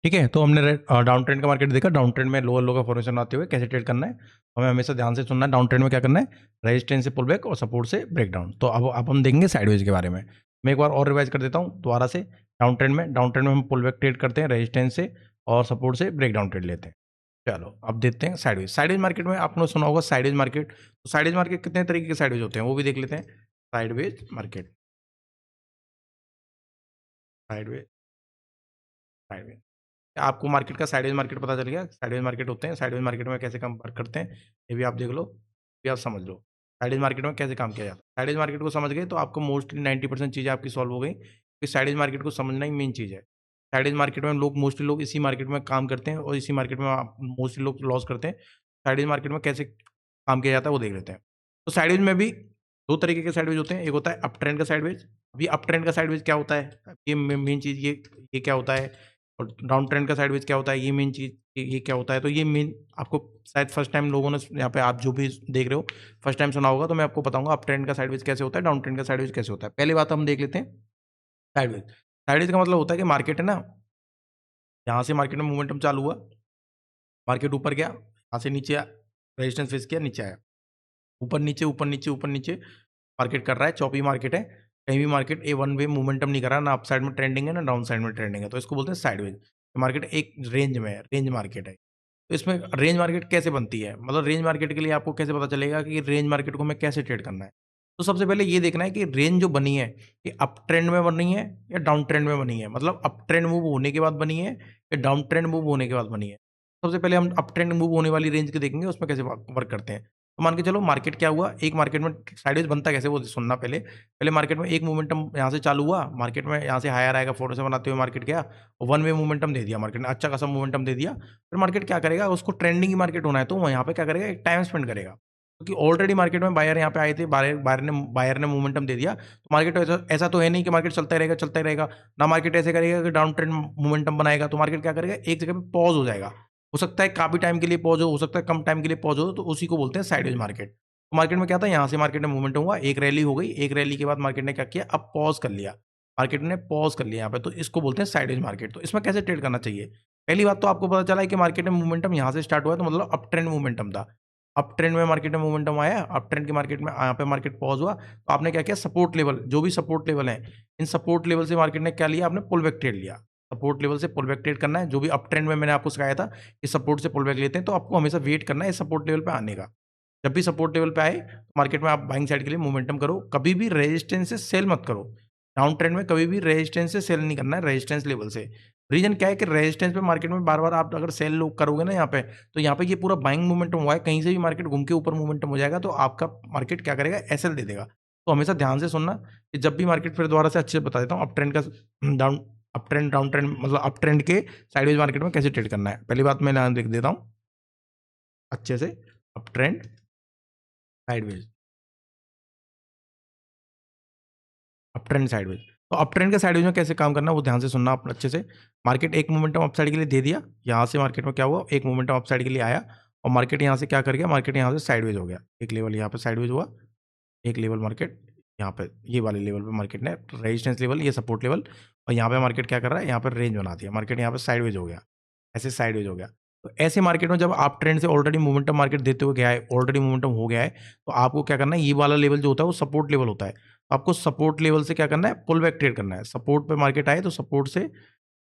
ठीक है, तो हमने डाउन ट्रेंड का मार्केट देखा। डाउन ट्रेंड में लोअर लो का फॉर्मेशन आते हुए कैसे ट्रेड करना है, हमें हमेशा ध्यान से सुनना है। डाउन ट्रेंड में क्या करना है, रेजिस्टेंस से पुल बैक और सपोर्ट से ब्रेक डाउन। तो अब हम देखेंगे साइडवेज के बारे में। मैं एक बार और रिवाइज कर देता हूँ दोबारा से। डाउन ट्रेंड में हम पुल बैक ट्रेड करते हैं रेजिस्टेंस से, और सपोर्ट से ब्रेक डाउन ट्रेड लेते हैं। चलो अब देखते हैं साइडवेज। साइडवेज मार्केट में आपने सुना होगा साइडवेज मार्केट। तो साइडवेज मार्केट कितने तरीके के साइडवेज होते हैं वो भी देख लेते हैं। Sideways market, sideways, sideways. आपको मार्केट का साइडवेज मार्केट पता चल गया। साइडवेज मार्केट होते हैं, साइडवेज मार्केट में कैसे काम वर्क करते हैं ये भी आप देख लो, ये भी आप समझ लो। साइडवेज मार्केट में कैसे काम किया जाता है, साइडवेज मार्केट को समझ गए तो आपको मोस्टली 90% चीज़ें आपकी सॉल्व हो गई, क्योंकि साइडवेज मार्केट को समझना ही मेन चीज़ है। साइडवेज मार्केट में मोस्टली लोग इसी मार्केट में काम करते हैं, और इसी मार्केट में मोस्टली लोग लॉस करते हैं। साइडवेज मार्केट में कैसे काम किया जाता है वो देख लेते हैं। तो साइडवेज में भी दो तरीके के साइडवेज होते हैं। एक होता है अप ट्रेंड का साइडवेज। अभी अप ट्रेंड का साइडवेज क्या होता है, ये मेन चीज़, ये क्या होता है। और डाउन ट्रेंड का साइडवेज क्या होता है, ये मेन चीज़, ये क्या होता है। तो ये मेन आपको शायद फर्स्ट टाइम लोगों ने यहाँ पे, आप जो भी देख रहे हो फर्स्ट टाइम सुना होगा, तो मैं आपको बताऊंगा अप ट्रेंड का साइडवेज कैसे होता है, डाउन ट्रेंड का साइडवेज कैसे होता है। पहली बात हम देख लेते हैं साइडवेज। साइडवेज का मतलब होता है कि मार्केट है ना, यहाँ से मार्केट में मोमेंटम चालू हुआ, मार्केट ऊपर गया, यहाँ से नीचे रेजिस्टेंस फेस किया, नीचे आया, ऊपर नीचे ऊपर नीचे ऊपर नीचे मार्केट कर रहा है। चौपी मार्केट है, कहीं भी मार्केट ए वन वे मूवमेंटम नहीं कर रहा, ना अप साइड में ट्रेंडिंग है ना डाउन साइड में ट्रेंडिंग है, तो इसको बोलते हैं साइडवेज। मार्केट एक रेंज में है, रेंज मार्केट है। तो इसमें रेंज मार्केट कैसे बनती है, मतलब रेंज मार्केट के लिए आपको कैसे पता चलेगा कि रेंज मार्केट को हमें कैसे ट्रेड करना है। तो सबसे पहले ये देखना है कि रेंज जो बनी है, ये अप ट्रेंड में बनी है या डाउन ट्रेंड में बनी है, मतलब अप ट्रेंड मूव होने के बाद बनी है या डाउन ट्रेंड मूव होने के बाद बनी है। सबसे पहले हम अप ट्रेंड मूव होने वाली रेंज के देखेंगे, उसमें कैसे वर्क करते हैं। तो मान के चलो मार्केट क्या हुआ, एक मार्केट में साइडवेज बनता कैसे वो सुनना पहले। पहले मार्केट में एक मोमेंटम यहाँ से चालू हुआ, मार्केट में यहाँ से हायर आएगा, फोटो से बनाते हुए मार्केट गया, वन वे मोमेंटम दे दिया मार्केट ने, अच्छा खासा मोमेंटम दे दिया। फिर मार्केट क्या करेगा, उसको ट्रेंडिंग मार्केट होना है तो वो यहाँ पे क्या करेगा, एक टाइम स्पेंड करेगा, क्योंकि ऑलरेडी मार्केट में बायर यहाँ पे आए थे, बायर ने मोमेंटम दे दिया। तो मार्केट ऐसा तो है नहीं कि मार्केट चलता ही रहेगा चलता ही रहेगा। ना मार्केट ऐसे करेगा कि डाउन ट्रेंड मोमेंटम बनाएगा, तो मार्केट क्या करेगा, एक जगह पे पॉज हो जाएगा। हो सकता है काफी टाइम के लिए पॉज हो सकता है कम टाइम के लिए पॉज हो, तो उसी को बोलते हैं साइडवेज मार्केट। तो मार्केट में क्या था, यहाँ से मार्केट में मूवमेंट हुआ, एक रैली हो गई, एक रैली के बाद मार्केट ने क्या किया, अब पॉज कर लिया, मार्केट ने पॉज कर लिया यहाँ पे, तो इसको बोलते हैं साइडवेज मार्केट। तो इसमें कैसे ट्रेड करना चाहिए, पहली बात तो आपको पता चला है कि मार्केट में मूवमेंटम यहाँ से स्टार्ट हुआ है, तो मतलब अप ट्रेंड मूवमेंटम था। अप ट्रेंड में मार्केट में मूवमेंटम आया, अप ट्रेंड की मार्केट में यहाँ पे मार्केट पॉज हुआ, तो आपने क्या किया, सपोर्ट लेवल, जो भी सपोर्ट लेवल है, इन सपोर्ट लेवल से मार्केट ने क्या लिया, आपने पुल बैक ट्रेड लिया। सपोर्ट लेवल से पुल बैक ट्रेड करना है, जो भी अप ट्रेंड में मैंने आपको सिखाया था कि सपोर्ट से पुल बैक लेते हैं, तो आपको हमेशा वेट करना है सपोर्ट लेवल पे आने का। जब भी सपोर्ट लेवल पे आए तो मार्केट में आप बाइंग साइड के लिए मोमेंटम करो, कभी भी रेजिस्टेंस से सेल मत करो। डाउन ट्रेंड में कभी भी रेजिस्टेंस से सेल नहीं करना है, रेजिस्टेंस लेवल से। रीजन क्या है कि रेजिस्टेंस पे मार्केट में बार बार आप अगर सेल लो करोगे ना यहाँ पे, तो यहाँ पे ये पूरा बाइंग मोमेंटम हुआ है, कहीं से भी मार्केट घूम के ऊपर मोमेंटम हो जाएगा, तो आपका मार्केट क्या करेगा, एसएल दे देगा। तो हमेशा ध्यान से सुनना कि जब भी मार्केट, फिर दोबारा से अच्छे से बता देता हूँ, अप ट्रेंड का down, up trend down trend, मतलब अप ट्रेंड के साइडवेज मार्केट में कैसे ट्रेड करना है। पहली बात मैं यहाँ लिख देता हूँ अच्छे से, up trend sideways, up trend sideways. तो अप ट्रेंड के साइडवेज में कैसे काम करना है वो ध्यान से सुनना आप अच्छे से। मार्केट एक मोमेंटम अप साइड के लिए दे दिया, यहाँ से मार्केट में क्या हुआ, एक मोमेंटम अप साइड के लिए आया, और मार्केट यहाँ से क्या कर गया, मार्केट यहाँ से साइडवेज हो गया, एक लेवल यहाँ पे साइडवेज हुआ, एक लेवल मार्केट यहाँ पे, ये वाले लेवल पे मार्केट ने रेजिस्टेंस लेवल, ये सपोर्ट लेवल, और यहाँ पे मार्केट क्या कर रहा है, यहाँ पर रेंज बना दिया, मार्केट यहाँ पे साइडवेज हो गया, ऐसे साइडवेज हो गया। तो ऐसे मार्केट में जब आप ट्रेंड से ऑलरेडी मोमेंटम मार्केट देते हुए गया है, ऑलरेडी मोमेंटम हो गया है, तो आपको क्या करना है, ये वाला लेवल जो होता है वो सपोर्ट लेवल होता है। आपको सपोर्ट लेवल से क्या करना है, पुल बैक ट्रेड करना है। सपोर्ट पे मार्केट आए तो सपोर्ट से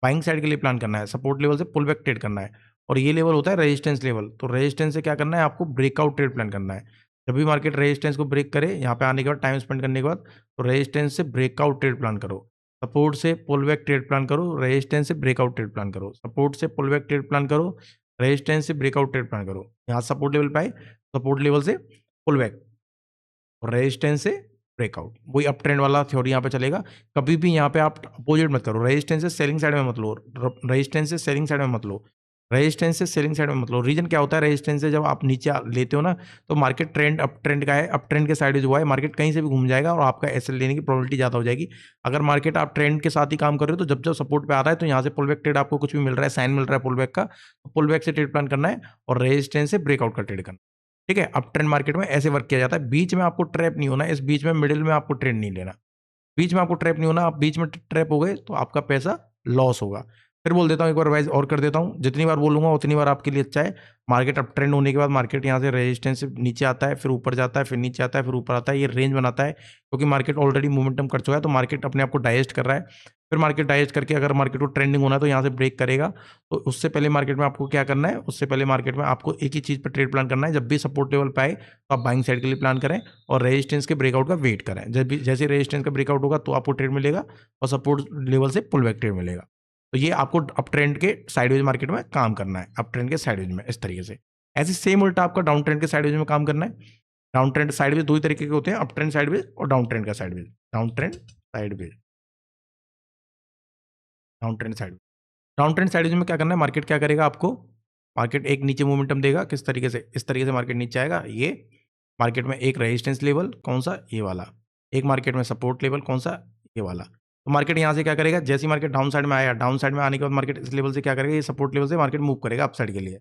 बाइंग साइड के लिए प्लान करना है, सपोर्ट लेवल से पुल बैक ट्रेड करना है। और ये लेवल होता है रेजिस्टेंस लेवल, तो रेजिस्टेंस से क्या करना है, आपको ब्रेकआउट ट्रेड प्लान करना है। जब भी मार्केट रेजिस्टेंस को ब्रेक करे, यहाँ पे आने के बाद टाइम स्पेंड करने के बाद, तो रेजिस्टेंस से ब्रेकआउट ट्रेड प्लान करो, सपोर्ट से पुल बैक ट्रेड प्लान करो, रेजिस्टेंस से ब्रेकआउट ट्रेड प्लान करो, सपोर्ट से पुल बैक ट्रेड प्लान करो, रेजिस्टेंस से ब्रेकआउट ट्रेड प्लान करो। यहाँ सपोर्ट लेवल पे आए, सपोर्ट लेवल से पुल बैक, और रेजिस्टेंस से ब्रेकआउट, वही अप ट्रेंड वाला थ्योरी यहाँ पे चलेगा। कभी भी यहाँ पे आप अपोजिट मत करो, रेजिस्टेंस से सेलिंग साइड में मत लो, रेजिस्टेंस से सेलिंग साइड में मत लो, रेजिस्टेंस से सेलिंग साइड में मत लो। रीजन क्या होता है, रेजिस्टेंस से जब आप नीचे लेते हो ना, तो मार्केट ट्रेंड अप ट्रेंड का है, अप ट्रेंड के साइड जो हुआ है, मार्केट कहीं से भी घूम जाएगा और आपका एसएल लेने की प्रोबेबिलिटी ज़्यादा हो जाएगी। अगर मार्केट आप ट्रेंड के साथ ही काम कर रहे हो, तो जब जब सपोर्ट पे आ रहा है, तो यहाँ से पुल बैक ट्रेड आपको कुछ भी मिल रहा है, साइन मिल रहा है पुल बैक का, तो पुल बैक से ट्रेड प्लान करना है, और रेजिस्टेंस से ब्रेकआउट का ट्रेड करना है। ठीक है, अप ट्रेंड मार्केट में ऐसे वर्क किया जाता है। बीच में आपको ट्रैप नहीं होना, इस बीच में मिडिल में आपको ट्रेड नहीं लेना, बीच में आपको ट्रैप नहीं होना। आप बीच में ट्रैप हो गए तो आपका पैसा लॉस होगा। फिर बोल देता हूँ, एक बार रिवाइज और कर देता हूँ, जितनी बार बोलूंगा उतनी बार आपके लिए अच्छा है। मार्केट अप ट्रेंड होने के बाद मार्केट यहाँ से रेजिस्टेंस से नीचे आता है, फिर ऊपर जाता है, फिर नीचे आता है, फिर ऊपर आता है, ये रेंज बनाता है, क्योंकि मार्केट ऑलरेडी मोमेंटम कर चुका है, तो मार्केट अपने आप को डाइजेस्ट कर रहा है। फिर मार्केट डाइजेस्ट करके अगर मार्केट को ट्रेंडिंग होना है तो यहाँ से ब्रेक करेगा। तो उससे पहले मार्केट में आपको क्या करना है, उससे पहले मार्केट में आपको एक ही चीज़ पर ट्रेड प्लान करना है, जब भी सपोर्ट लेवल पे आए तो आप बाइंग साइड के लिए प्लान करें और रेजिस्टेंस के ब्रेकआउट का वेट करें। जब भी जैसे रेजिस्टेंस का ब्रेकआउट होगा तो आपको ट्रेड मिलेगा और सपोर्ट लेवल से पुल बैक ट्रेड मिलेगा। तो ये आपको अप ट्रेंड के साइडवेज मार्केट में काम करना है, अप ट्रेंड के साइडवेज में इस तरीके से। ऐसे सेम उल्टा आपका डाउन ट्रेंड के साइडवेज में काम करना है। डाउन ट्रेंड साइडवेज दो ही तरीके के होते हैं, अप ट्रेंड साइडवेज और डाउन ट्रेंड का sideways. Down trend sideways, down trend sideways. Down trend sideways में क्या करना है, मार्केट क्या करेगा आपको, मार्केट एक नीचे मोमेंटम देगा, किस तरीके से, इस तरीके से मार्केट नीचे आएगा। ये मार्केट में एक रेजिस्टेंस लेवल कौन सा, ये वाला। एक मार्केट में सपोर्ट लेवल कौन सा, ये वाला। तो मार्केट यहाँ से क्या करेगा, जैसे मार्केट डाउन साइड में आया, डाउन साइड में आने के बाद मार्केट इस लेवल से क्या करेगा, ये सपोर्ट लेवल से मार्केट मूव करेगा अप साइड के लिए।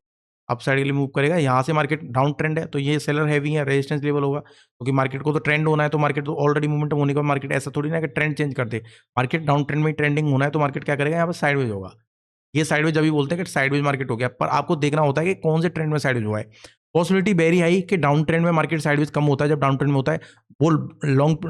अप साइड के लिए मूव करेगा, यहाँ से मार्केट डाउन ट्रेंड है तो ये सेलर हैवी है, रेजिस्टेंस लेवल होगा, क्योंकि मार्केट को तो ट्रेंड होना है। तो मार्केट तो ऑलरेडी मोमेंटम होने के बाद मार्केट ऐसा थोड़ी ना कि ट्रेंड चेंज कर दे। मार्केट डाउन ट्रेंड में ट्रेंडिंग होना है तो मार्केट क्या करेगा, यहाँ पर साइडवेज होगा। ये साइडवेज अभी बोलते हैं कि साइडवेज मार्केट हो गया, पर आपको देखना होता है कि कौन से ट्रेंड में साइडवेज हुआ है। पॉसिबिलिटी वेरी हाई कि डाउन ट्रेंड में मार्केट साइडवेज कम होता है, जब डाउन ट्रेंड में होता है वो लॉन्ग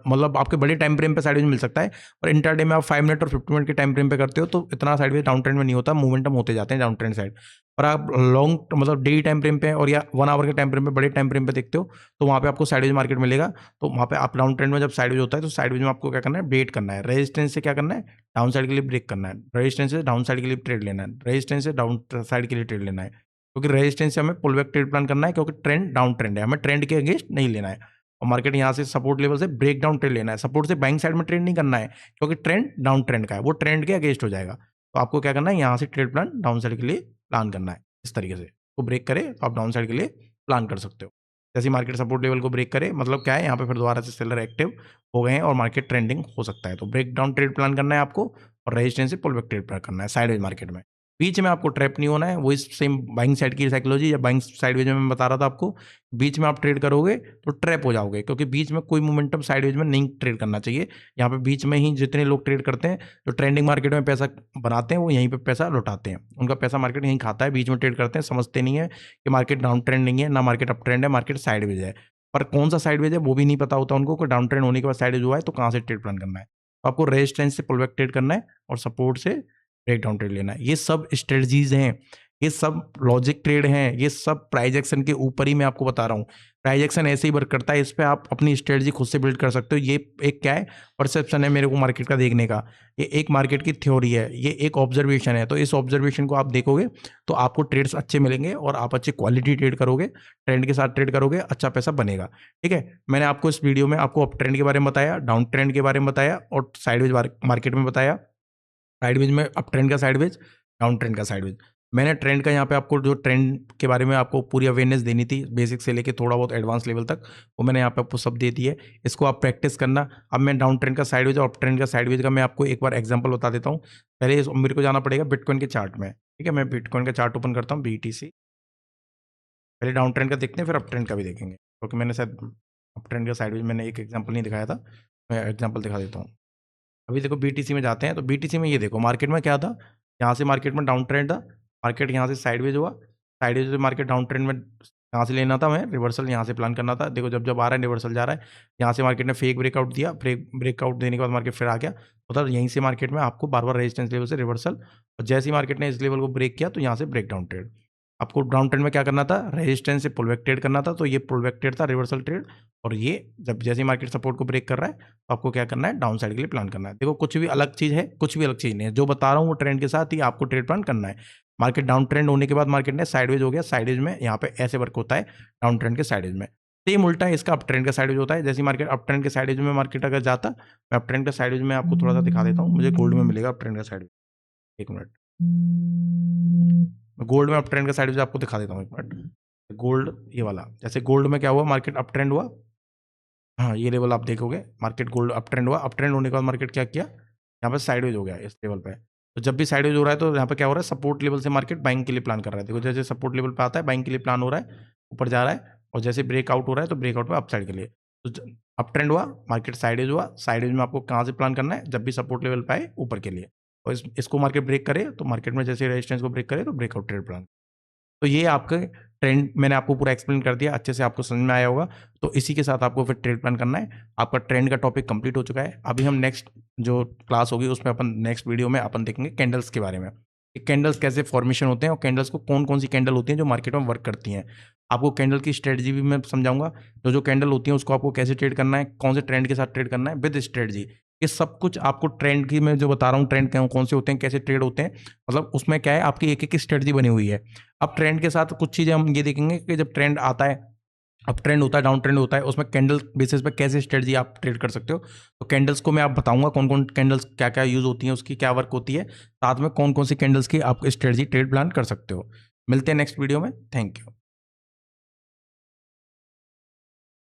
मतलब आपके बड़े टाइम फ्रेम पे साइडवेज मिल सकता है, पर इंटरडे में आप 5 मिनट और 50 मिनट के टाइम फ्रेम पे करते हो तो इतना साइडवेज डाउन ट्रेंड में नहीं होता, मोमेंटम होते जाते हैं डाउन ट्रेंड साइड। पर आप लॉन्ग मतलब डेली टाइम फ्रेम पे और या 1 आवर के टाइम फ्रेम पे, बड़े टाइम फ्रेम पे देखते हो तो वहाँ पे आपको साइडवेज मार्केट मिलेगा। तो वहाँ पे आप डाउन ट्रेंड में जब साइडवेज होता है तो साइडवेज में आपको क्या करना है, वेट करना है। रेजिस्टेंस से क्या करना है, डाउन साइड के लिए ब्रेक करना है। रेजिस्टेंस से डाउन साइड के लिए ट्रेड लेना है। रेजिस्टेंस से डाउन साइड के लिए ट्रेड लेना है, क्योंकि रेजिस्टेंस से हमें पुल बैक ट्रेड प्लान करना है, क्योंकि ट्रेंड डाउन ट्रेंड है, हमें ट्रेंड के अगेंस्ट नहीं लेना है। और मार्केट यहाँ से सपोर्ट लेवल से ब्रेक डाउन ट्रेड लेना है, सपोर्ट से बाइंग साइड में ट्रेड नहीं करना है, क्योंकि ट्रेंड डाउन ट्रेंड का है, वो ट्रेंड के अगेंस्ट हो जाएगा। तो आपको क्या करना है, यहाँ से ट्रेड प्लान डाउन साइड के लिए प्लान करना है इस तरीके से। वो ब्रेक करे तो आप डाउन साइड के लिए प्लान कर सकते हो। जैसे मार्केट सपोर्ट लेवल को ब्रेक करे मतलब क्या है, यहाँ पे फिर दोबारा से सेलर एक्टिव हो गए हैं और मार्केट ट्रेंडिंग हो सकता है। तो ब्रेक डाउन ट्रेड प्लान करना है आपको और रेजिस्टेंस से पुल बैक ट्रेड प्लान करना है साइडवेज मार्केट में। बीच में आपको ट्रैप नहीं होना है, वो इस सेम बाइंग साइड की साइकोलॉजी या बाइंग साइडवेज में मैं बता रहा था आपको। बीच में आप ट्रेड करोगे तो ट्रैप हो जाओगे, क्योंकि बीच में कोई मोमेंटम साइडवेज में नहीं ट्रेड करना चाहिए। यहाँ पे बीच में ही जितने लोग ट्रेड करते हैं, जो ट्रेंडिंग मार्केट में पैसा बनाते हैं, वो यहीं पे पैसा लौटाते हैं। उनका पैसा मार्केट यहीं खाता है, बीच में ट्रेड करते हैं, समझते नहीं है कि मार्केट डाउन ट्रेंड नहीं है, ना मार्केट अप ट्रेंड है, मार्केट साइडवेज है। पर कौन सा साइडवेज है वो भी नहीं पता होता उनको, कि डाउन ट्रेंड होने के बाद साइडवेज हुआ है तो कहाँ से ट्रेड प्लान करना है। तो आपको रेजिस्टेंस से पुल बैक ट्रेड करना है और सपोर्ट से ब्रेक डाउन ट्रेड लेना है। ये सब स्ट्रेटजीज हैं, ये सब लॉजिक ट्रेड हैं, ये सब प्राइस एक्शन के ऊपर ही मैं आपको बता रहा हूँ। प्राइस एक्शन ऐसे ही वर्क करता है, इस पे आप अपनी स्ट्रेटजी खुद से बिल्ड कर सकते हो। ये एक क्या है, परसेप्शन है मेरे को मार्केट का देखने का। ये एक मार्केट की थ्योरी है, ये एक ऑब्जर्वेशन है। तो इस ऑब्जर्वेशन को आप देखोगे तो आपको ट्रेड्स अच्छे मिलेंगे और आप अच्छी क्वालिटी ट्रेड करोगे, ट्रेंड के साथ ट्रेड करोगे, अच्छा पैसा बनेगा। ठीक है, मैंने आपको इस वीडियो में आपको अप ट्रेंड के बारे में बताया, डाउन ट्रेंड के बारे में बताया और साइडवेज मार्केट में बताया। साइडवेज में अप ट्रेंड का साइडवेज, डाउन ट्रेंड का साइडवेज। मैंने ट्रेंड का यहाँ पे आपको जो ट्रेंड के बारे में आपको पूरी अवेयरनेस देनी थी, बेसिक से लेके थोड़ा बहुत एडवांस लेवल तक, वो मैंने यहाँ पे आपको सब दे दी है। इसको आप प्रैक्टिस करना। अब मैं डाउन ट्रेंड का साइडवेज और अप ट्रेंड का साइडवेज का मैं आपको एक बार एग्जांपल बता देता हूँ। पहले मेरे को जाना पड़ेगा बिटकॉइन के चार्ट में। ठीक है, मैं बिटकॉइन का चार्ट ओपन करता हूँ, BTC। पहले डाउन ट्रेंड का देखते हैं, फिर अप ट्रेंड का भी देखेंगे, क्योंकि मैंने शायद अप ट्रेंड का साइडवेज मैंने एक एग्जाम्पल नहीं दिखाया था। मैं एग्जाम्पल दिखा देता हूँ। अभी देखो BTC में जाते हैं, तो BTC में ये देखो मार्केट में क्या था, यहाँ से मार्केट में डाउन ट्रेंड था, मार्केट यहाँ से साइडवेज हुआ, साइडवेज से मार्केट डाउन ट्रेंड में यहाँ से लेना था, मैं रिवर्सल यहाँ से प्लान करना था। देखो जब जब आ रहा है रिवर्सल जा रहा है, यहाँ से मार्केट ने फेक ब्रेकआउट दिया, ब्रेकआउट देने के बाद मार्केट फिर आ गया। मतलब यहीं से मार्केट में आपको बार बार रेजिस्टेंस लेवल से रिवर्सल, और जैसे ही मार्केट ने इस लेवल को ब्रेक किया तो यहाँ से ब्रेक डाउन ट्रेड। आपको डाउन ट्रेंड में क्या करना था, रेजिस्टेंस से पुल बैक ट्रेड करना था, तो ये पुल बैक ट्रेड था, रिवर्सल ट्रेड। और ये जब जैसे ही मार्केट सपोर्ट को ब्रेक कर रहा है तो आपको क्या करना है, डाउन साइड के लिए प्लान करना है। देखो कुछ भी अलग चीज़ है, कुछ भी अलग चीज़ नहीं है, जो बता रहा हूँ वो ट्रेंड के साथ ही आपको ट्रेड प्लान करना है। मार्केट डाउन ट्रेंड होने के बाद मार्केट ने साइडवेज हो गया, साइडवेज में यहाँ पे ऐसे वर्क होता है डाउन ट्रेंड के साइडवेज में। सेम उल्टा है इसका अप ट्रेंड का साइडवेज होता है। जैसे मार्केट अप ट्रेंड के साइडवेज में मार्केट अगर जाता, मैं अप ट्रेंड का साइडवेज में आपको थोड़ा सा दिखा देता हूँ, मुझे गोल्ड में मिलेगा अप ट्रेंड का साइडवेज। एक मिनट, मैं गोल्ड में अप ट्रेंड का साइडवेज आपको दिखा देता हूँ, एक मिनट। गोल्ड ये वाला, जैसे गोल्ड में क्या हुआ, मार्केट अप ट्रेंड हुआ, हाँ ये लेवल आप देखोगे, मार्केट गोल्ड अप ट्रेंड हुआ, अप ट्रेंड होने के बाद मार्केट क्या किया, यहाँ पे साइडवेज हो गया इस लेवल पे। तो जब भी साइडवेज हो रहा है तो यहाँ पे क्या हो रहा है, सपोर्ट लेवल से मार्केट बाइंग के लिए प्लान कर रहा है। देखो जैसे सपोर्ट लेवल पे आता है बाइंग के लिए प्लान हो रहा है, ऊपर जा रहा है, और जैसे ब्रेकआउट हो रहा है तो ब्रेकआउट पे अप साइड के लिए। तो अप ट्रेंड हुआ, मार्केट साइडवेज हुआ, साइडवेज में आपको कहाँ से प्लान करना है, जब भी सपोर्ट लेवल पे आए ऊपर के लिए। और इसको मार्केट ब्रेक करे तो मार्केट में जैसे रेजिस्टेंस को ब्रेक करे तो ब्रेकआउट ट्रेड प्लान। तो ये आपका ट्रेंड मैंने आपको पूरा एक्सप्लेन कर दिया, अच्छे से आपको समझ में आया होगा। तो इसी के साथ आपको फिर ट्रेड प्लान करना है। आपका ट्रेंड का टॉपिक कंप्लीट हो चुका है। अभी हम नेक्स्ट जो क्लास होगी उसमें अपन नेक्स्ट वीडियो में अपन देखेंगे कैंडल्स के बारे में, कि कैंडल्स कैसे फॉर्मेशन होते हैं और कैंडल्स को कौन कौन सी कैंडल होती हैं जो मार्केट में वर्क करती हैं। आपको कैंडल की स्ट्रेटजी भी मैं समझाऊंगा, जो कैंडल होती है उसको आपको कैसे ट्रेड करना है, कौन से ट्रेंड के साथ ट्रेड करना है विद स्ट्रेटजी। ये सब कुछ आपको ट्रेंड की मैं जो बता रहा हूँ, ट्रेंड कौन से होते हैं, कैसे ट्रेड होते हैं, मतलब उसमें क्या है आपकी एक एक स्ट्रेटजी बनी हुई है। अब ट्रेंड के साथ कुछ चीज़ें हम ये देखेंगे कि जब ट्रेंड आता है, अप ट्रेंड होता है, डाउन ट्रेंड होता है, उसमें कैंडल बेसिस पे कैसे स्ट्रेटजी आप ट्रेड कर सकते हो। तो कैंडल्स को मैं आप बताऊंगा कौन कौन कैंडल्स क्या क्या यूज़ होती हैं, उसकी क्या वर्क होती है, साथ में कौन कौन सी कैंडल्स की आप स्ट्रेटजी ट्रेड प्लान कर सकते हो। मिलते हैं नेक्स्ट वीडियो में। Thank you.